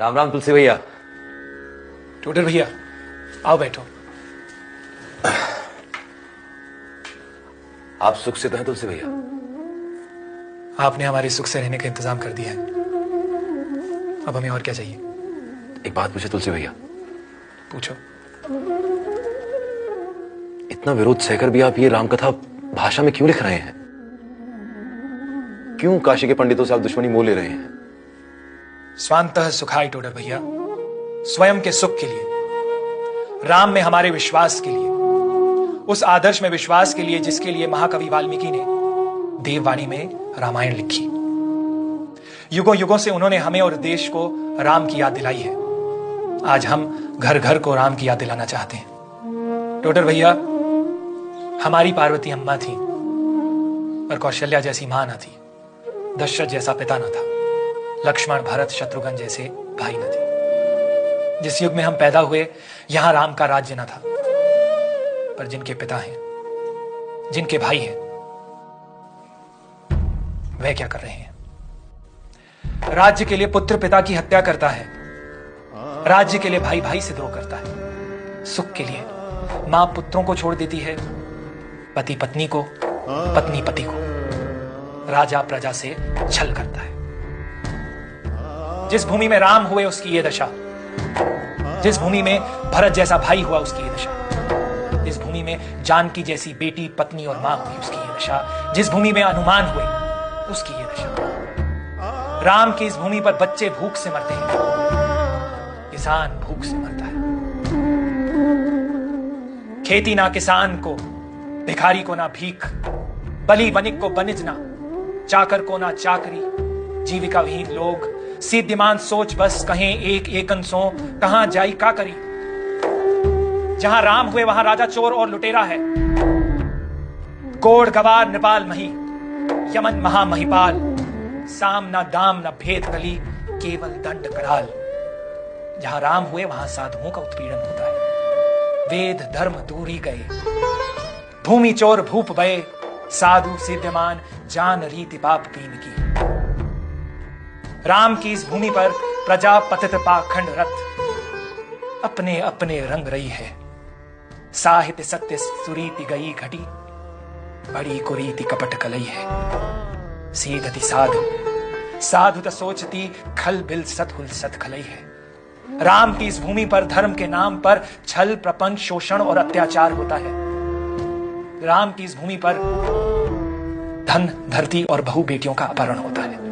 राम राम तुलसी भैया। टूटर भैया आओ बैठो। आप सुख से तो हैं तुलसी भैया? आपने हमारे सुख से रहने का इंतजाम कर दिया है, अब हमें और क्या चाहिए? एक बात पूछे तुलसी भैया? पूछो। इतना विरोध सहकर भी आप ये रामकथा भाषा में क्यों लिख रहे हैं? क्यों काशी के पंडितों से आप दुश्मनी मोल ले रहे हैं? स्वांतः सुखाय टोडर भैया, स्वयं के सुख के लिए, राम में हमारे विश्वास के लिए, उस आदर्श में विश्वास के लिए जिसके लिए महाकवि वाल्मीकि ने देववाणी में रामायण लिखी। युगों युगों से उन्होंने हमें और देश को राम की याद दिलाई है। आज हम घर घर को राम की याद दिलाना चाहते हैं। टोडर भैया, हमारी पार्वती अम्मा थी और कौशल्या जैसी मां न थी, दशरथ जैसा पिता न था, लक्ष्मण भरत शत्रुघ्न जैसे भाई न थे। जिस युग में हम पैदा हुए यहां राम का राज्य न था, पर जिनके पिता हैं, जिनके भाई हैं, वह क्या कर रहे हैं? राज्य के लिए पुत्र पिता की हत्या करता है, राज्य के लिए भाई भाई से द्रोह करता है, सुख के लिए मां पुत्रों को छोड़ देती है, पति पत्नी को, पत्नी पति को, राजा प्रजा से छल करता है। जिस भूमि में राम हुए उसकी ये दशा, जिस भूमि में भरत जैसा भाई हुआ उसकी ये दशा, जिस भूमि में जानकी जैसी बेटी पत्नी और मां हुई उसकी ये दशा, जिस भूमि में हनुमान हुए उसकी ये दशा। राम की इस भूमि पर बच्चे भूख से मरते हैं, किसान भूख से मरता है। खेती ना किसान को, भिखारी को ना भीख, बली बनिक को बनिज ना, चाकर को ना चाकरी, जीविका विहीन लोग, सीधिमान सोच बस कहें एक एकन सो, कहां जाई का करी। जहां राम हुए वहां राजा चोर और लुटेरा है, कोड़ गवार नेपाल मही, यमन महामहिपाल, साम ना दाम ना भेद कली, केवल दंड कराल। जहां राम हुए वहां साधुओं का उत्पीड़न होता है, वेद धर्म दूरी गए, भूमि चोर भूप बये, साधु सिद्धमान जान रीति पाप पीन की। राम की इस भूमि पर प्रजा पतित पाखंड रथ अपने अपने रंग रही है। साहित्य सत्य सुरीति गई घटी, बड़ी कुरीति कपट कलई है। सीधति साधु साधु त सोचती, खल बिल सत हुल सत खलई है। राम की इस भूमि पर धर्म के नाम पर छल प्रपंच शोषण और अत्याचार होता है। राम की इस भूमि पर धन धरती और बहु बेटियों का अपहरण होता है।